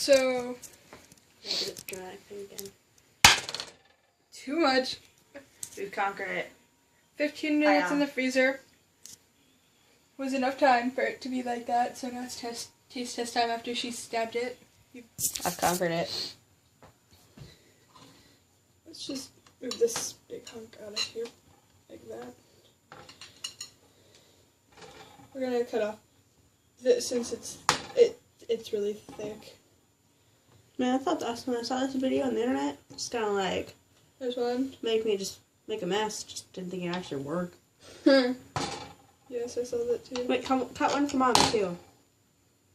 So. Dramatic thing again. Too much. We've conquered it. 15 minutes in the freezer was enough time for it to be like that. So now it's taste test time after she stabbed it. I've conquered it. Let's just move this big hunk out of here, like that. We're gonna cut off this since it's really thick. Man, I thought when I saw this video on the internet, it's kind of like There's one. make a mess. Just didn't think it actually work. Yes, I saw that too. Wait, cut one for Mom too.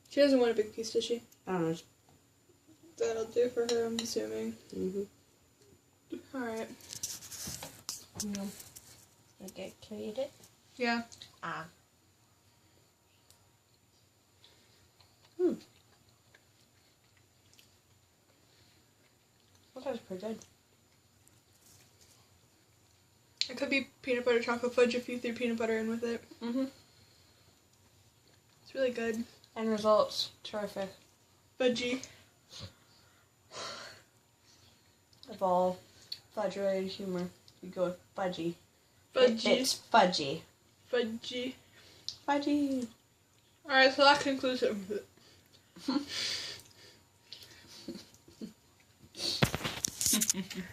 She doesn't want a big piece, does she? I don't know. That'll do for her, I'm assuming. Alright. Okay, can you eat it? Yeah. Ah. That was pretty good. It could be peanut butter chocolate fudge if you threw peanut butter in with it. It's really good. End results. Terrific. Fudgy. Of all fudge-related humor, we go with fudgy. Fudgy. It's fudgy. Fudgy. Fudgy. Alright, so that concludes it.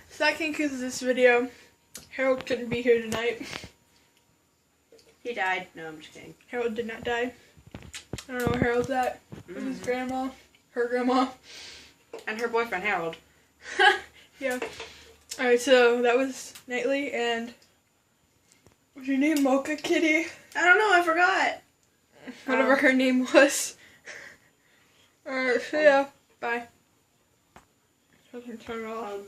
So that concludes this video. Harold couldn't be here tonight. He died. No, I'm just kidding. Harold did not die. I don't know where Harold's at. With his grandma. Her grandma. And her boyfriend, Harold. Yeah. Alright, so that was Nightly and... What's your name? Mocha Kitty? I don't know, I forgot. Whatever her name was. Alright, so yeah. Bye. I can turn it off.